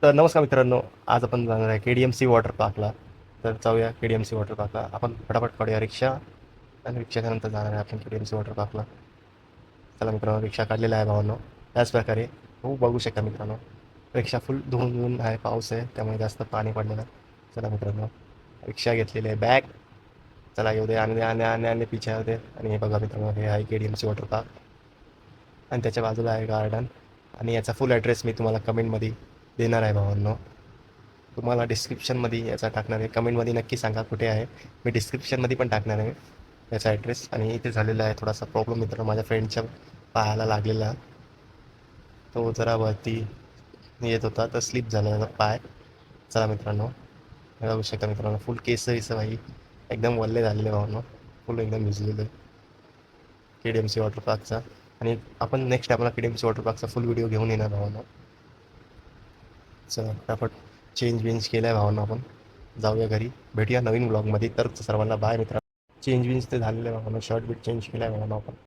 तर नमस्कार मित्रांनो, आज आपण जाणार आहे KDMC वॉटर पार्कला. तर जाऊया KDMC वॉटर पार्कला. आपण फटाफट काढूया रिक्षा आणि रिक्षाच्यानंतर जाणार आहे आपण KDMC वॉटर पार्कला. चला मित्रांनो, रिक्षा काढलेला आहे भावांनो. त्याच प्रकारे हो बघू शकता मित्रांनो, रिक्षा फुल धुवून आहे, पाऊस आहे त्यामुळे जास्त पाणी पडलेलं आहे. चला मित्रांनो, रिक्षा घेतलेली आहे, बॅग चला येऊ दे आणि आणि आणि आणि पिछा होते. आणि हे बघा मित्रांनो, हे आहे KDMC वॉटर पार्क आणि त्याच्या बाजूला आहे गार्डन. आणि याचा फुल ॲड्रेस मी तुम्हाला कमेंटमध्ये देणार आहे भावांनो. तुम्हाला डिस्क्रिप्शनमध्ये याचा टाकणार आहे, कमेंटमध्ये नक्की सांगा कुठे आहे. मी डिस्क्रिप्शनमध्ये पण टाकणार आहे याचा ॲड्रेस. आणि इथे झालेला आहे थोडासा प्रॉब्लेम मित्रांनो, माझ्या फ्रेंडच्या पायाला लागलेला. तो जरा वरती येत होता तर स्लिप झाला त्याचा पाय. चला मित्रांनो, हे बघू शकता मित्रांनो, फुल केस भाई एकदम वल्ले झालेले भावांनो, फुल एकदम भिजलेले KDMC वॉटर पार्कचा. आणि आपण नेक्स्ट आपला KDMC वॉटर पार्कचा फुल व्हिडिओ घेऊन येणार भावांनो. चला फटाफट चेंज वेंज केलं आहे भावांनो, आपण जाऊया घरी. भेटूया नवीन ब्लॉगमध्ये. तर सर्वांना बाय मित्रांनो. चेंज वेंज ते झालेलं आहे भावांनो, शर्ट बीट चेंज केला आहे भावांनो आपण.